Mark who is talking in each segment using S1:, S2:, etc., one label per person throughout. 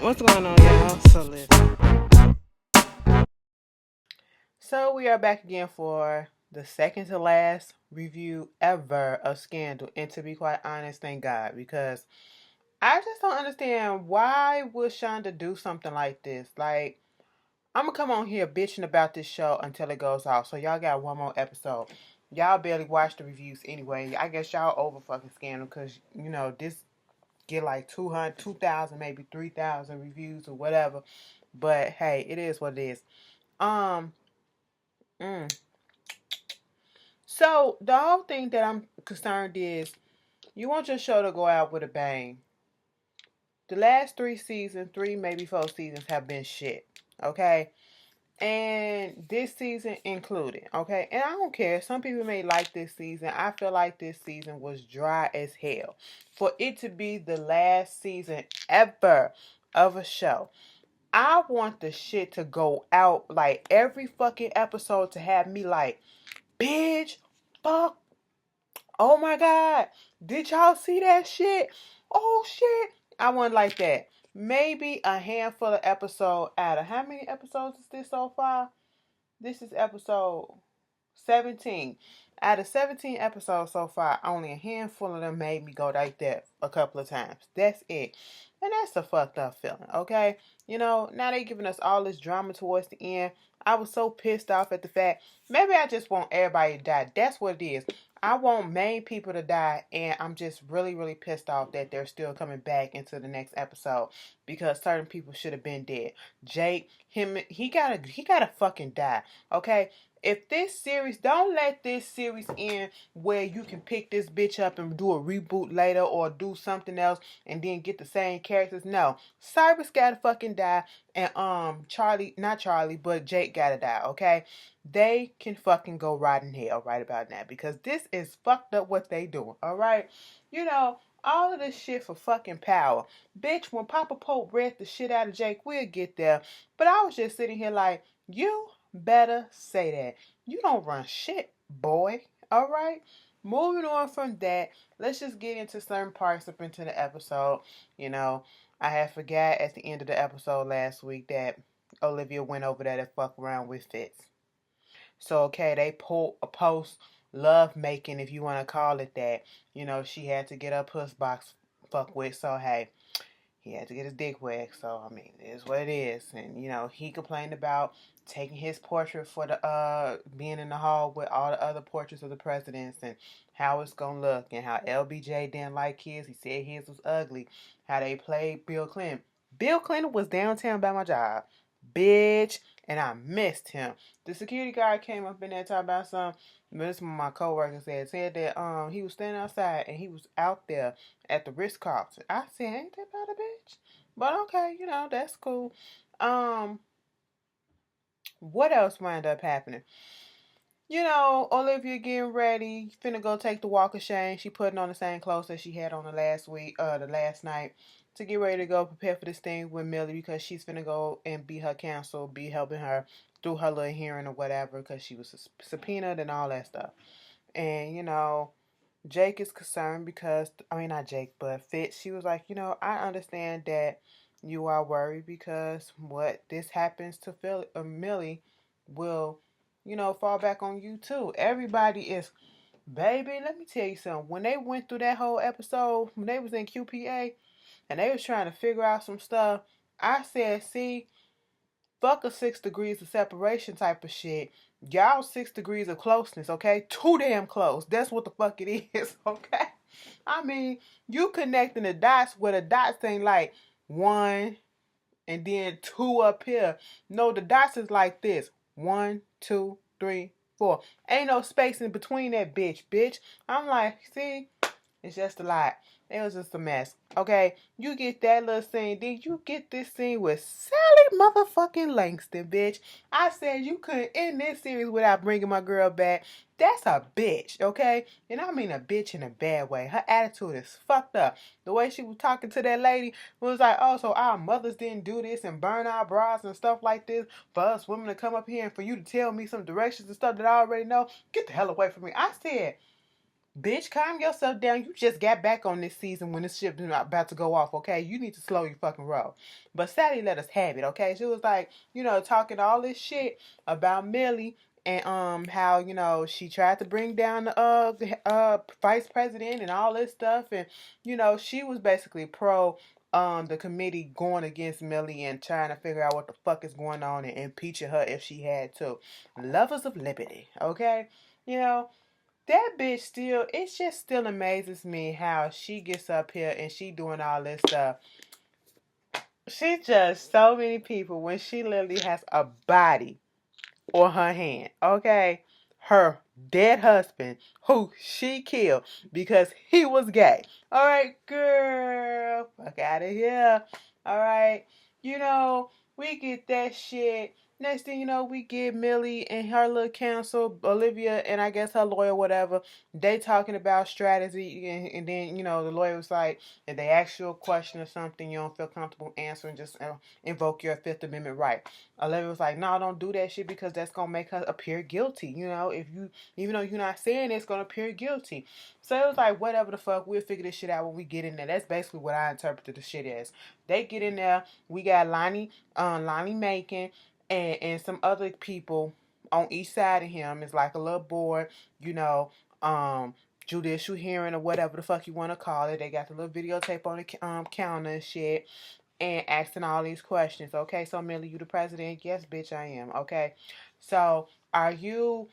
S1: What's going on, y'all? So listen. So we are back again for the second to last review ever of Scandal. And to be quite honest, thank God, because I just don't understand why would Shonda do something like this. Like, I'm gonna come on here bitching about this show until it goes off. So y'all got one more episode. Y'all barely watch the reviews anyway. I guess y'all over fucking Scandal because this get like 200, 2,000, maybe 3,000 reviews or whatever. But hey, it is what it is. Um, mm. So the whole thing that I'm concerned is you want your show to go out with a bang. The last three, maybe four seasons have been shit. Okay. And this season included. Okay. And I don't care. Some people may like this season. I feel like this season was dry as hell. For it to be the last season ever of a show, I want the shit to go out like every fucking episode to have me like, bitch, fuck, oh my God, did y'all see that shit? Oh shit. I want like that. Maybe a handful of episodes out of how many episodes is this so far? This is episode 17. Out of 17 episodes so far, only a handful of them made me go like that a couple of times. That's it. And that's a fucked up feeling, okay? Now they giving us all this drama towards the end. I was so pissed off at the fact, maybe I just want everybody to die. That's what it is. I want main people to die, and I'm just really, really pissed off that they're still coming back into the next episode because certain people should have been dead. Jake, he gotta fucking die. Okay, if this series, don't let this series end where you can pick this bitch up and do a reboot later or do something else and then get the same characters. No, Cyrus gotta fucking die, and Charlie, not Charlie, but Jake gotta die. Okay, they can fucking go rot in hell right about now because this is fucked up what they doing. All right, all of this shit for fucking power. Bitch, when Papa Pope read the shit out of Jake, we'll get there. But I was just sitting here like, you better say that. You don't run shit, boy. All right? Moving on from that, let's just get into certain parts up into the episode. You know, I had forgot at the end of the episode last week that Olivia went over there to fuck around with Fitz. So, okay, they pulled a post love making, if you want to call it that. She had to get her puss box fuck with. So, hey, he had to get his dick wet. So, I mean, it is what it is. And, he complained about taking his portrait for the being in the hall with all the other portraits of the presidents and how it's gonna look and how LBJ didn't like his. He said his was ugly. How they played Bill Clinton. Bill Clinton was downtown by my job. Bitch. And I missed him. The security guard came up in there talking about something. This is what my coworker said that he was standing outside and he was out there at the Ritz Carlton. I said, ain't that about a bitch? But okay, that's cool. What else wound up happening? Olivia getting ready, finna go take the walk of shame. She putting on the same clothes that she had on the last night, to get ready to go prepare for this thing with Millie because she's finna go and be her counsel, be helping her through her little hearing or whatever because she was subpoenaed and all that stuff. And Jake is concerned because, I mean, not Jake, but Fitz. She was like, I understand that you are worried because what this happens to Millie will, fall back on you too. Everybody is, baby, let me tell you something. When they went through that whole episode, when they was in QPA and they was trying to figure out some stuff, I said, see, fuck a 6 degrees of separation type of shit. Y'all 6 degrees of closeness, okay? Too damn close. That's what the fuck it is, okay? I mean, you connecting the dots where the dots ain't like one and then two up here. No, the dots is like this. 1, 2, 3, 4. Ain't no space in between that bitch. I'm like, see, it's just a lot. It was just a mess. Okay, you get that little scene. Then you get this scene with Sally motherfucking Langston, bitch. I said you couldn't end this series without bringing my girl back. That's a bitch, okay? And I mean a bitch in a bad way. Her attitude is fucked up. The way she was talking to that lady was like, oh, so our mothers didn't do this and burn our bras and stuff like this for us women to come up here and for you to tell me some directions and stuff that I already know. Get the hell away from me. I said, Bitch, calm yourself down. You just got back on this season when this ship is about to go off, okay? You need to slow your fucking roll. But Sally let us have it, okay? She was like, talking all this shit about Millie and how, she tried to bring down the vice president and all this stuff, and she was basically pro the committee going against Millie and trying to figure out what the fuck is going on and impeaching her if she had to. Lovers of liberty, okay? You know, that bitch still, it just still amazes me how she gets up here and she doing all this stuff. She just so many people when she literally has a body on her hand, okay? Her dead husband, who she killed because he was gay. All right, girl, fuck out of here. All right, we get that shit. Next thing you know, we get Millie and her little counsel, Olivia, and I guess her lawyer, whatever. They talking about strategy, and then the lawyer was like, if they ask you a question or something you don't feel comfortable answering, just invoke your Fifth Amendment right. Olivia was like, no, don't do that shit because that's gonna make her appear guilty. If you, even though you're not saying it's gonna appear guilty. So it was like, whatever the fuck, we'll figure this shit out when we get in there. That's basically what I interpreted the shit as. They get in there, we got Lonnie Macon, and some other people on each side of him. It's like a little board, judicial hearing or whatever the fuck you want to call it. They got the little videotape on the counter and shit, and asking all these questions. Okay, so Millie, you the president? Yes, bitch, I am. Okay, so are you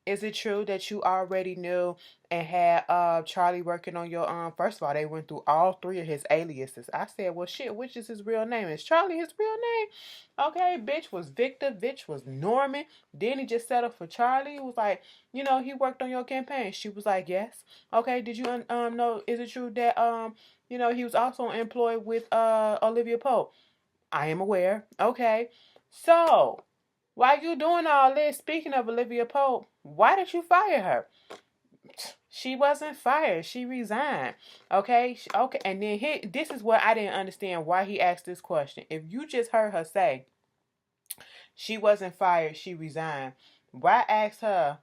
S1: is it true that you already knew and had Charlie working on your first of all, they went through all three of his aliases. I said, well shit, which is his real name? Is Charlie his real name? Okay, bitch was Victor, bitch was Norman. Then he just settled for Charlie. He was like, he worked on your campaign. She was like, yes. Okay, did you know, is it true that he was also employed with Olivia Pope? I am aware. Okay. So while you doing all this, speaking of Olivia Pope, why did you fire her? She wasn't fired. She resigned. Okay. Okay. And then this is what I didn't understand why he asked this question. If you just heard her say she wasn't fired, she resigned. Why ask her?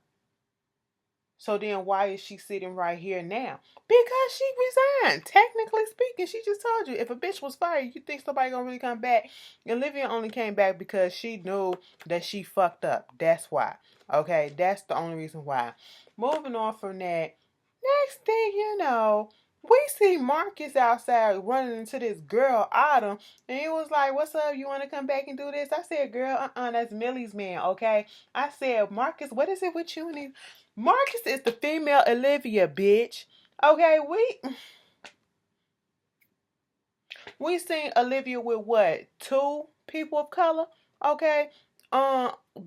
S1: So then why is she sitting right here now? Because she resigned. Technically speaking, she just told you if a bitch was fired, you think somebody gonna really come back? Olivia only came back because she knew that she fucked up. That's why. Okay, that's the only reason why. Moving on from that, next thing you know, we see Marcus outside running into this girl, Autumn, and he was like, what's up? You want to come back and do this? I said, girl, that's Millie's man, okay? I said, Marcus, what is it with you and these? Marcus is the female Olivia, bitch. Okay, we seen Olivia with what? Two people of color? Okay.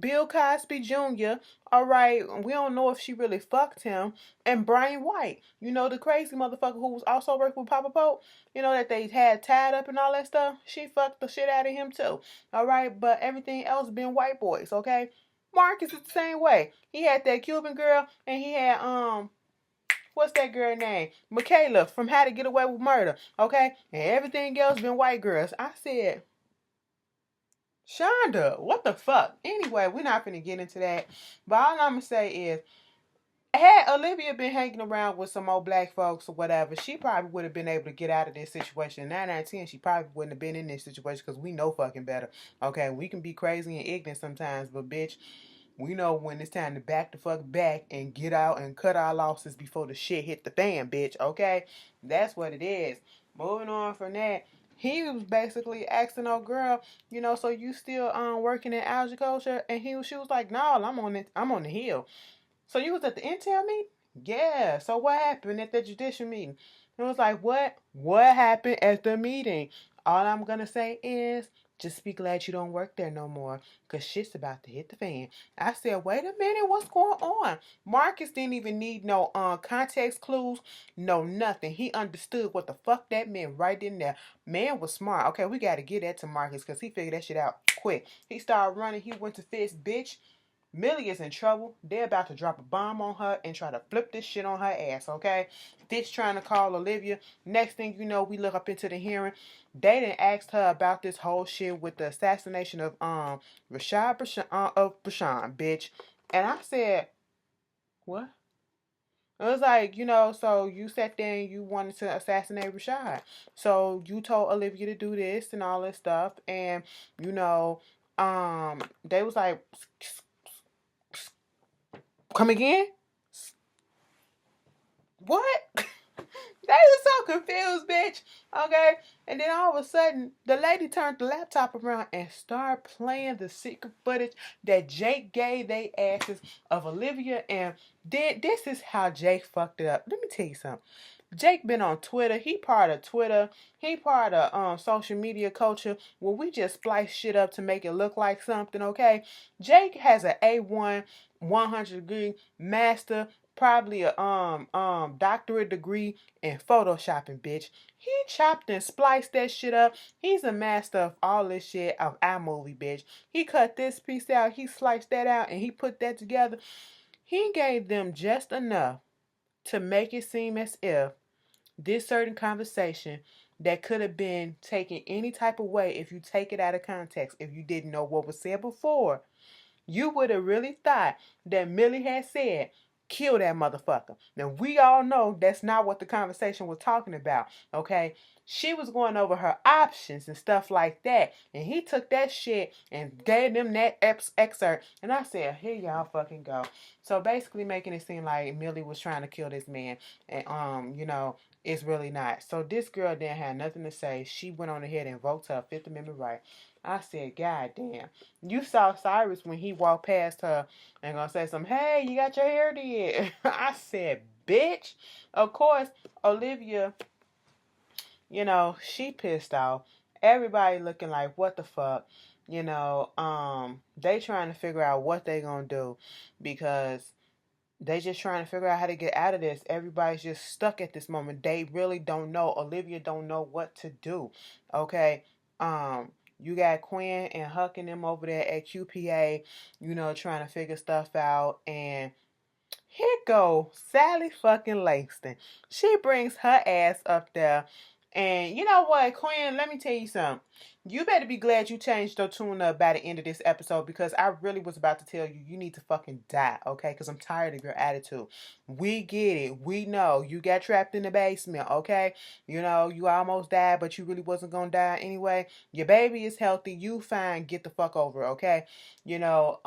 S1: Bill Cosby Jr. All right, we don't know if she really fucked him. And Brian White, the crazy motherfucker who was also working with Papa Pope, that they had tied up and all that stuff. She fucked the shit out of him too. All right, but everything else been white boys, okay? Marcus is the same way. He had that Cuban girl, and he had what's that girl name? Michaela from How to Get Away with Murder, okay? And everything else been white girls. I said, Shonda, what the fuck? Anyway, we're not gonna get into that. But all I'm gonna say is, had Olivia been hanging around with some old black folks or whatever, she probably would have been able to get out of this situation. 9 out of 10, she probably wouldn't have been in this situation because we know fucking better. Okay, we can be crazy and ignorant sometimes, but bitch, we know when it's time to back the fuck back and get out and cut our losses before the shit hit the fan, bitch. Okay? That's what it is. Moving on from that, he was basically asking old girl, so you still working in agriculture? And she was like, no, I'm on the hill. So you was at the Intel meeting? Yeah. So what happened at the judicial meeting? It was like, what? What happened at the meeting? All I'm gonna say is just be glad you don't work there no more, cause shit's about to hit the fan. I said, wait a minute, what's going on? Marcus didn't even need no context clues, no nothing. He understood what the fuck that meant right in there. Man was smart. Okay, we gotta get that to Marcus, cause he figured that shit out quick. He started running. He went to Fitz, bitch. Millie is in trouble. They're about to drop a bomb on her and try to flip this shit on her ass, okay? Fitz trying to call Olivia. Next thing you know, we look up into the hearing. They didn't ask her about this whole shit with the assassination of Rashad Bashan, bitch. And I said, what? It was like, you know, so you sat there and you wanted to assassinate Rashad. So you told Olivia to do this and all this stuff. And, you know, they was like, come again? What? They was so confused, bitch. Okay. And then all of a sudden, the lady turned the laptop around and started playing the secret footage that Jake gave they asses of Olivia. And then this is how Jake fucked it up. Let me tell you something. Jake been on Twitter. He part of Twitter. He part of social media culture where we just splice shit up to make it look like something, okay? Jake has a A1 100 degree master, probably a doctorate degree in photoshopping, bitch. He chopped and spliced that shit up. He's a master of all this shit of iMovie, bitch. He cut this piece out, he sliced that out, and he put that together. He gave them just enough to make it seem as if this certain conversation that could have been taken any type of way, if you take it out of context, if you didn't know what was said before, you would have really thought that Millie had said, kill that motherfucker. Now, we all know that's not what the conversation was talking about, okay? She was going over her options and stuff like that. And he took that shit and gave them that excerpt. And I said, here y'all fucking go. So basically making it seem like Millie was trying to kill this man. And, you know, it's really not. So this girl didn't have nothing to say. She went on ahead and invoked her Fifth Amendment right. I said, God damn. You saw Cyrus when he walked past her and gonna say something, hey, you got your hair did. I said, bitch. Of course, Olivia, you know, she pissed off. Everybody looking like, what the fuck? You know, they trying to figure out what they gonna do because they just trying to figure out how to get out of this. Everybody's just stuck at this moment. They really don't know. Olivia don't know what to do. Okay. You got Quinn and Huck and them over there at QPA, you know, trying to figure stuff out. And here go Sally fucking Langston. She brings her ass up there. And you know what, Quinn, let me tell you something. You better be glad you changed your tune up by the end of this episode because I really was about to tell you you need to fucking die, okay? Because I'm tired of your attitude. We get it. We know. You got trapped in the basement, okay? You know, you almost died, but you really wasn't going to die anyway. Your baby is healthy. You fine. Get the fuck over it, okay? You know,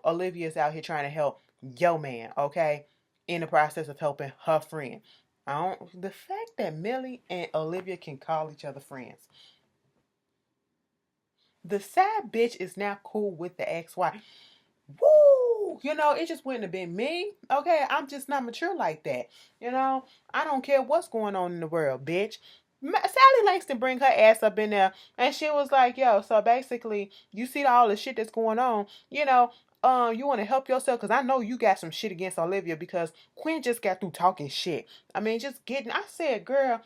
S1: Olivia's out here trying to help your man, okay? In the process of helping her friend. The fact that Millie and Olivia can call each other friends. The sad bitch is now cool with the ex-wife. Woo! You know, it just wouldn't have been me. Okay, I'm just not mature like that. You know, I don't care what's going on in the world, bitch. Sally Langston bring her ass up in there, and she was like, "Yo, so basically, you see all the shit that's going on. You know, you want to help yourself because I know you got some shit against Olivia because Quinn just got through talking shit. I mean, just getting. I said, girl,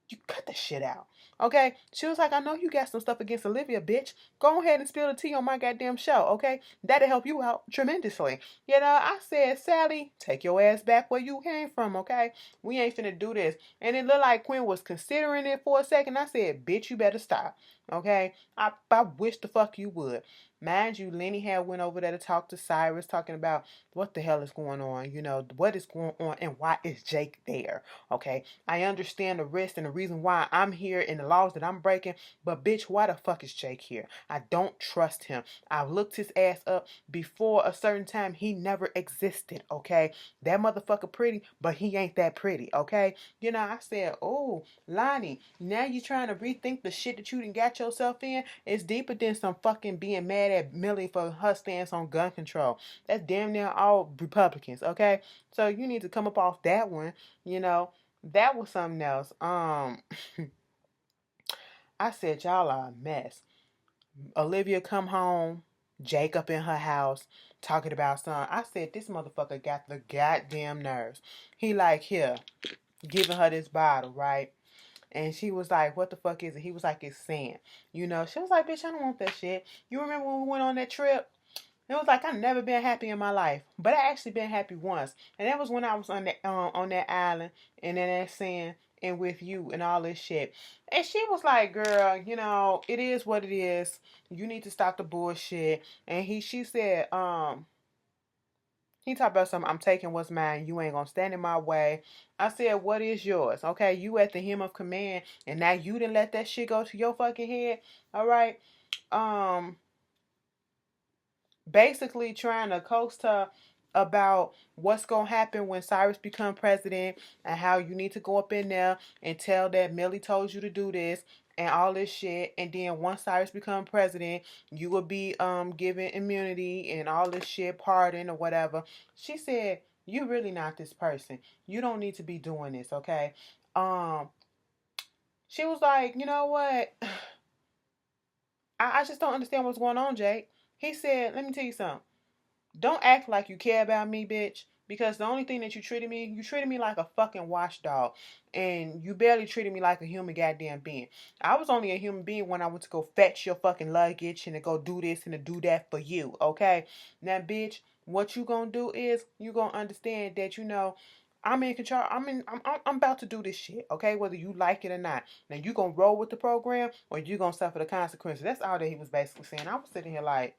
S1: you cut the shit out. Okay? She was like, I know you got some stuff against Olivia, bitch. Go ahead and spill the tea on my goddamn show, okay? That'll help you out tremendously. You know, I said, Sally, take your ass back where you came from, okay? We ain't finna do this. And it looked like Quinn was considering it for a second. I said, bitch, you better stop. Okay? I wish the fuck you would. Mind you, Lenny had went over there to talk to Cyrus, talking about what the hell is going on, you know, what is going on and why is Jake there, okay? I understand the risk and the reason why I'm here and the laws that I'm breaking, but bitch, why the fuck is Jake here? I don't trust him. I've looked his ass up before a certain time. He never existed, okay? That motherfucker pretty, but he ain't that pretty, okay? You know, I said, oh, Lonnie, now you trying to rethink the shit that you done got yourself in? It's deeper than some fucking being mad at Millie for her stance on gun control. That's damn near all Republicans, okay? So you need to come up off that one, you know. That was something else. I said y'all are a mess. Olivia come home, Jake up in her house talking about something. I said this motherfucker got the goddamn nerves. He like here, giving her this bottle, right? And she was like, what the fuck is it? He was like, it's sand. You know, she was like, bitch, I don't want that shit. You remember when we went on that trip? It was like I've never been happy in my life, but I actually been happy once, and that was when I was on that island and then that sand and with you and all this shit. And she was like, "Girl, you know it is what it is. You need to stop the bullshit." And she said, He talked about something, I'm taking what's mine. You ain't gonna stand in my way. I said, what is yours? Okay, you at the hem of command, and now you didn't let that shit go to your fucking head. All right. Um, basically trying to coax her about what's gonna happen when Cyrus become president and how you need to go up in there and tell that Millie told you to do this and all this shit. And then once Cyrus become president, you will be given immunity and all this shit, pardon or whatever. She said, you really not this person. You don't need to be doing this, okay? Um, she was like, you know what? I just don't understand what's going on, Jake. He said, let me tell you something. Don't act like you care about me, bitch. Because the only thing that you treated me like a fucking watchdog. And you barely treated me like a human goddamn being. I was only a human being when I went to go fetch your fucking luggage and to go do this and to do that for you, okay? Now, bitch, what you gonna do is you gonna understand that, I'm in control. I'm about to do this shit, okay? Whether you like it or not. Now, you gonna roll with the program or you gonna suffer the consequences. That's all that he was basically saying. I was sitting here like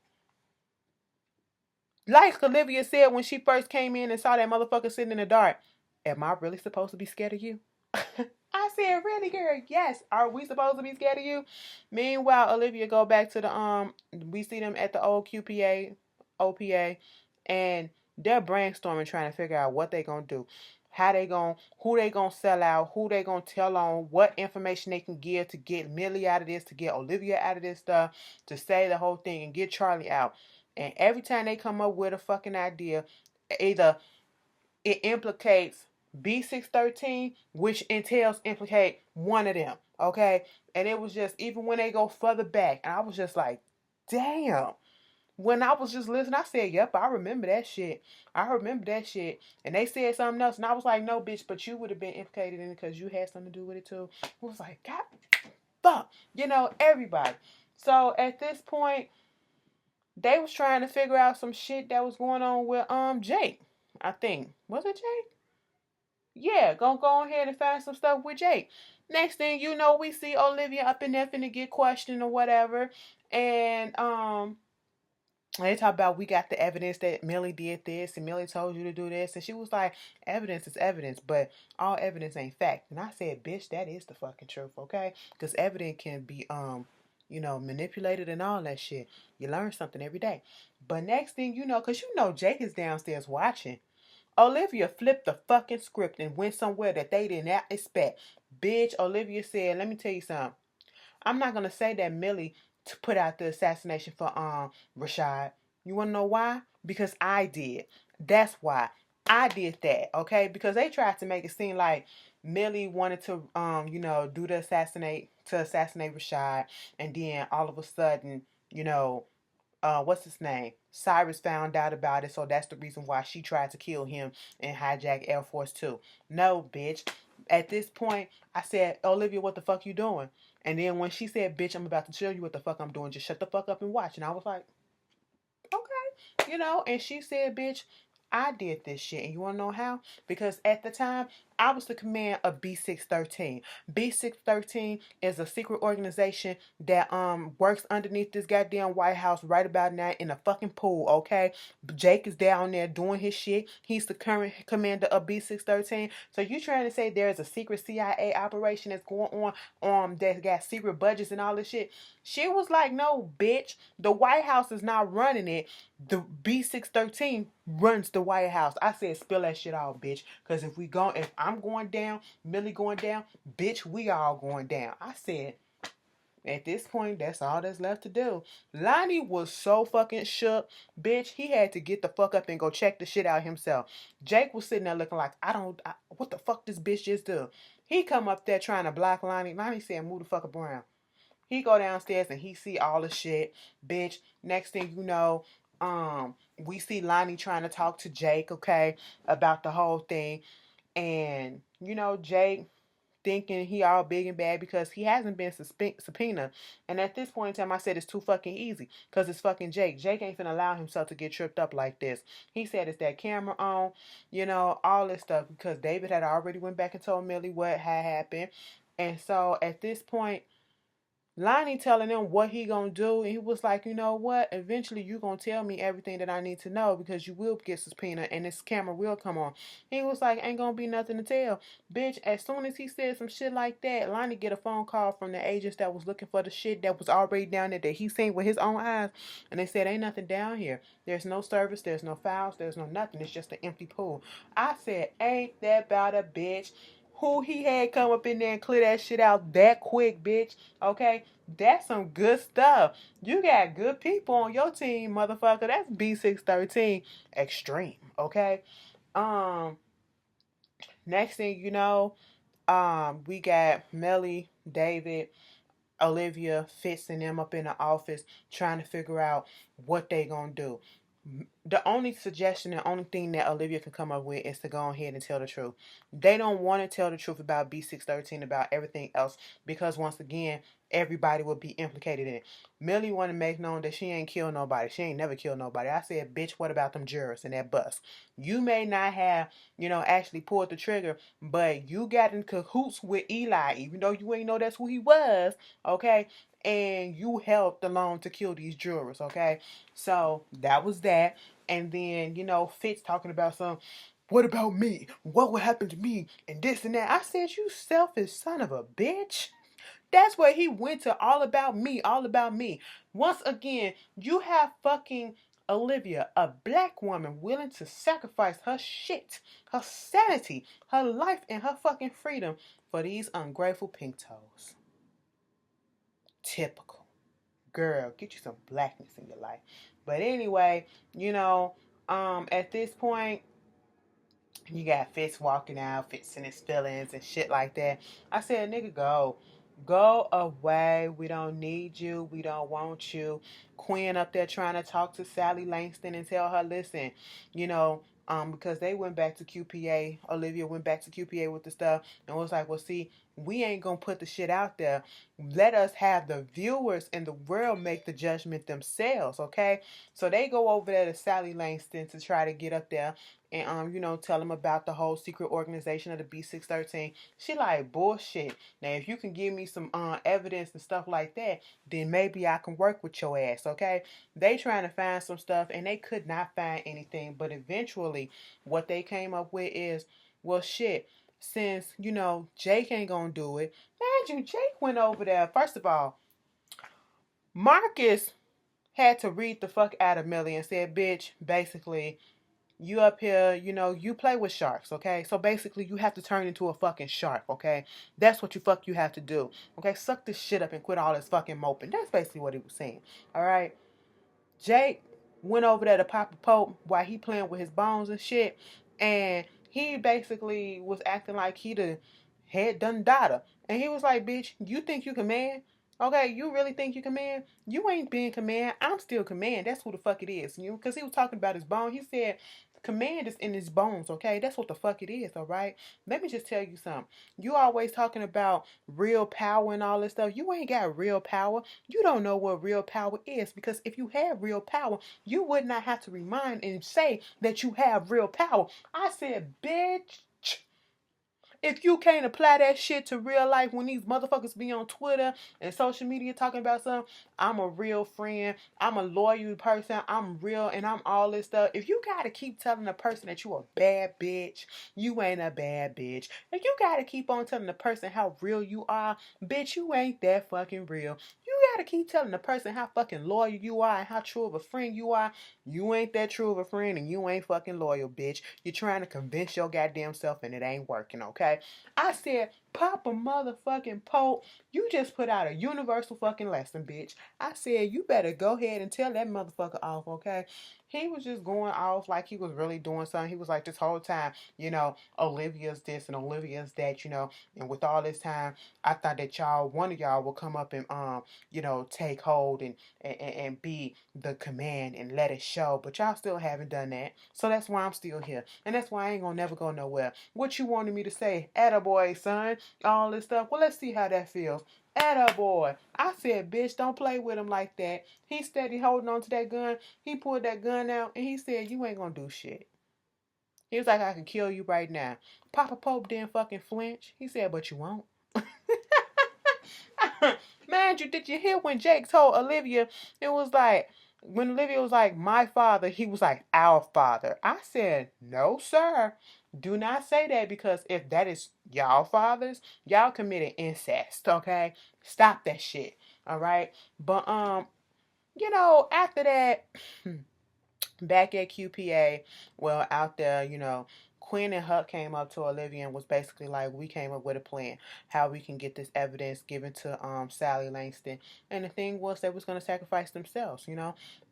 S1: Olivia said when she first came in and saw that motherfucker sitting in the dark, am I really supposed to be scared of you? I said, really, girl? Yes. Are we supposed to be scared of you? Meanwhile, Olivia go back to we see them at the old QPA, OPA, and they're brainstorming trying to figure out what they gonna do. Who they gonna sell out, who they gonna tell on, what information they can give to get Millie out of this, to get Olivia out of this stuff, to say the whole thing and get Charlie out. And every time they come up with a fucking idea, either it implicates B613, which entails implicate one of them. Okay? And it was just, even when they go further back, and I was just like, damn. When I was just listening, I said, yep, I remember that shit. I remember that shit. And they said something else, and I was like, no, bitch, but you would have been implicated in it because you had something to do with it too. I was like, God, fuck. Everybody. So at this point, they was trying to figure out some shit that was going on with Jake. I think. Was it Jake? Yeah, gonna go ahead and find some stuff with Jake. Next thing you know, we see Olivia up in there finna get questioned or whatever. And they talk about we got the evidence that Millie did this and Millie told you to do this. And she was like, evidence is evidence, but all evidence ain't fact. And I said, bitch, that is the fucking truth, okay? Because evidence can be manipulated and all that shit. You learn something every day. But next thing you know, because Jake is downstairs watching. Olivia flipped the fucking script and went somewhere that they did not expect. Bitch, Olivia said, let me tell you something. I'm not gonna say that Millie put out the assassination for Rashad. You wanna know why? Because I did. That's why. I did that, okay? Because they tried to make it seem like Millie wanted to do the assassinate Rashad, and then all of a sudden, what's his name? Cyrus found out about it, so that's the reason why she tried to kill him and hijack Air Force Two. No, bitch. At this point, I said, Olivia, what the fuck you doing? And then when she said, bitch, I'm about to show you what the fuck I'm doing, just shut the fuck up and watch. And I was like, okay. And she said, bitch, I did this shit. And you want to know how? Because at the time, I was the command of B613. B613 is a secret organization that works underneath this goddamn White House right about now in a fucking pool, okay? Jake is down there doing his shit. He's the current commander of B613. So you trying to say there's a secret CIA operation that's going on that got secret budgets and all this shit? She was like, no, bitch. The White House is not running it. The B613 runs the White House. I said, spill that shit out, bitch. Because if I'm going down, Millie going down, bitch, we all going down. I said, at this point, that's all that's left to do. Lonnie was so fucking shook, bitch. He had to get the fuck up and go check the shit out himself. Jake was sitting there looking like, what the fuck this bitch just do? He come up there trying to block Lonnie. Lonnie said, move the fuck around. He go downstairs and he see all the shit, bitch. Next thing you know, we see Lonnie trying to talk to Jake, okay, about the whole thing. And, Jake thinking he all big and bad because he hasn't been subpoenaed. And at this point in time, I said it's too fucking easy because it's fucking Jake. Jake ain't finna allow himself to get tripped up like this. He said it's that camera on, all this stuff because David had already went back and told Millie what had happened. And so at this point, Lonnie telling him what he gonna do, and he was like, you know what? Eventually, you gonna tell me everything that I need to know because you will get subpoenaed, and this camera will come on. He was like, ain't gonna be nothing to tell, bitch. As soon as he said some shit like that, Lonnie get a phone call from the agents that was looking for the shit that was already down there that he seen with his own eyes, and they said ain't nothing down here. There's no service, there's no files, there's no nothing. It's just an empty pool. I said, ain't that about a bitch? Who he had come up in there and clear that shit out that quick, bitch. Okay? That's some good stuff. You got good people on your team, motherfucker. That's B613 extreme. Okay? Um, next thing you know, we got Melly, David, Olivia, Fitz, and them up in the office trying to figure out what they gonna do. The only suggestion, the only thing that Olivia can come up with is to go ahead and tell the truth. They don't want to tell the truth about B613, about everything else, because once again, everybody will be implicated in it. Millie want to make known that she ain't killed nobody. She ain't never killed nobody. I said, bitch, what about them jurors in that bus? You may not have, actually pulled the trigger, but you got in cahoots with Eli, even though you ain't know that's who he was, okay? And you helped along to kill these jurors, okay? So that was that. And then, Fitz talking about what about me? What would happen to me? And this and that. I said, you selfish son of a bitch. That's where he went to all about me, all about me. Once again, you have fucking Olivia, a black woman willing to sacrifice her shit, her sanity, her life, and her fucking freedom for these ungrateful pink toes. Typical. Girl, get you some blackness in your life. But anyway, at this point, you got Fitz walking out, fixing his feelings and shit like that. I said, nigga, go. Go away. We don't need you. We don't want you. Quinn up there trying to talk to Sally Langston and tell her, listen, because they went back to QPA. Olivia went back to QPA with the stuff and was like, well, see, we ain't gonna put the shit out there. Let us have the viewers in the world make the judgment themselves, okay? So they go over there to Sally Langston to try to get up there and tell them about the whole secret organization of the B613. She like, bullshit. Now if you can give me some evidence and stuff like that, then maybe I can work with your ass, okay? They trying to find some stuff and they could not find anything, but eventually what they came up with is, well, shit, since Jake ain't gonna do it. Imagine Jake went over there. First of all, Marcus had to read the fuck out of Millie and said, bitch, basically, you up here, you play with sharks, okay? So basically, you have to turn into a fucking shark, okay? That's what you have to do, okay? Suck this shit up and quit all this fucking moping. That's basically what he was saying, all right? Jake went over there to Papa Pope while he playing with his bones and shit, and he basically was acting like he the head done data. And he was like, bitch, you think you command? Okay, you really think you command? You ain't being command. I'm still command. That's who the fuck it is. Because he was talking about his bone. He said, command is in his bones, okay? That's what the fuck it is, all right? Let me just tell you something. You always talking about real power and all this stuff. You ain't got real power. You don't know what real power is, because if you had real power, you would not have to remind and say that you have real power. I said, bitch. If you can't apply that shit to real life when these motherfuckers be on Twitter and social media talking about something, I'm a real friend, I'm a loyal person, I'm real, and I'm all this stuff. If you gotta keep telling a person that you a bad bitch, you ain't a bad bitch. If you gotta keep on telling the person how real you are, bitch, you ain't that fucking real. You gotta keep telling the person how fucking loyal you are and how true of a friend you are. You ain't that true of a friend and you ain't fucking loyal, bitch. You're trying to convince your goddamn self and it ain't working, okay? I said, Papa motherfucking Pope, you just put out a universal fucking lesson, bitch. I said, you better go ahead and tell that motherfucker off, okay? He was just going off like he was really doing something. He was like, this whole time, Olivia's this and Olivia's that, and with all this time, I thought that one of y'all would come up and, take hold and be the command and let it show. But y'all still haven't done that. So that's why I'm still here. And that's why I ain't gonna never go nowhere. What you wanted me to say? Attaboy, son. All this stuff. Well, let's see how that feels. Attaboy. I said, bitch, don't play with him like that. He steady holding on to that gun. He pulled that gun out and he said, you ain't gonna do shit. He was like, I can kill you right now. Papa Pope didn't fucking flinch. He said, but you won't. Man, Mind you, did you hear when Jake told Olivia, it was like, when Olivia was like, my father, he was like, our father. I said, no, sir. Do not say that, because if that is y'all fathers, y'all committed incest, okay? Stop that shit. All right. But after that, back at QPA, well, out there, Quinn and Huck came up to Olivia and was basically like, we came up with a plan how we can get this evidence given to Sally Langston. And the thing was, they was going to sacrifice themselves.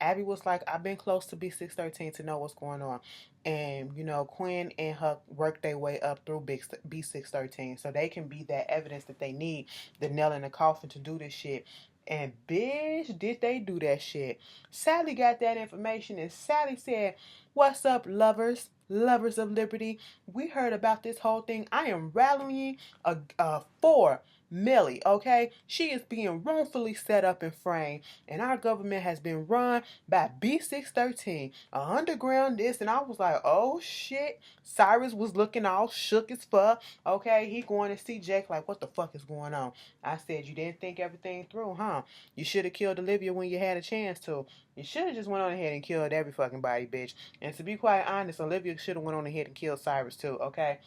S1: Abby was like, I've been close to B613 to know what's going on. And, Quinn and Huck worked their way up through B613 so they can be that evidence that they need, the nail in the coffin to do this shit. And bitch, did they do that shit. Sally got that information, and Sally said, what's up, lovers? Lovers of liberty. We heard about this whole thing. I am rallying for Millie, okay? She is being wrongfully set up and framed, and our government has been run by B613, a underground this, and I was like, oh shit. Cyrus was looking all shook as fuck, okay? He going to see Jake like, what the fuck is going on? I said, you didn't think everything through, huh? You should have killed Olivia when you had a chance to. You should have just went on ahead and killed every fucking body, bitch. And to be quite honest, Olivia should have went on ahead and killed Cyrus too, okay?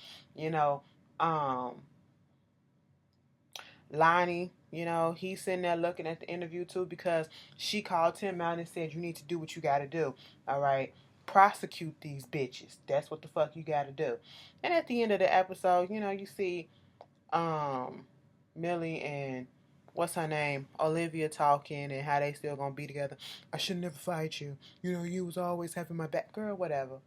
S1: Lonnie, he's sitting there looking at the interview too, because she called him out and said, you need to do what you gotta do, all right? Prosecute these bitches. That's what the fuck you gotta do. And at the end of the episode, you see Millie and what's her name, Olivia, talking and how they still gonna be together. I should never fight you. You was always having my back. Girl, whatever.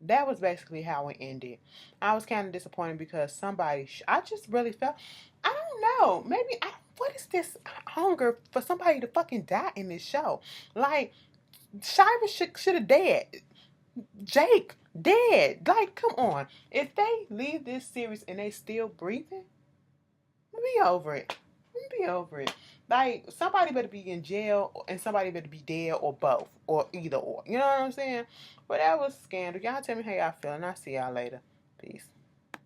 S1: That was basically how it ended. I was kind of disappointed because I just really felt, I don't know, maybe, what is this hunger for somebody to fucking die in this show? Like, Shira should have dead. Jake, dead. Like, come on. If they leave this series and they still breathing, be over it. Be over it. Like, somebody better be in jail and somebody better be dead, or both, or either or. You know what I'm saying? But that was scandal. Y'all tell me how y'all feeling. I'll see y'all later. Peace.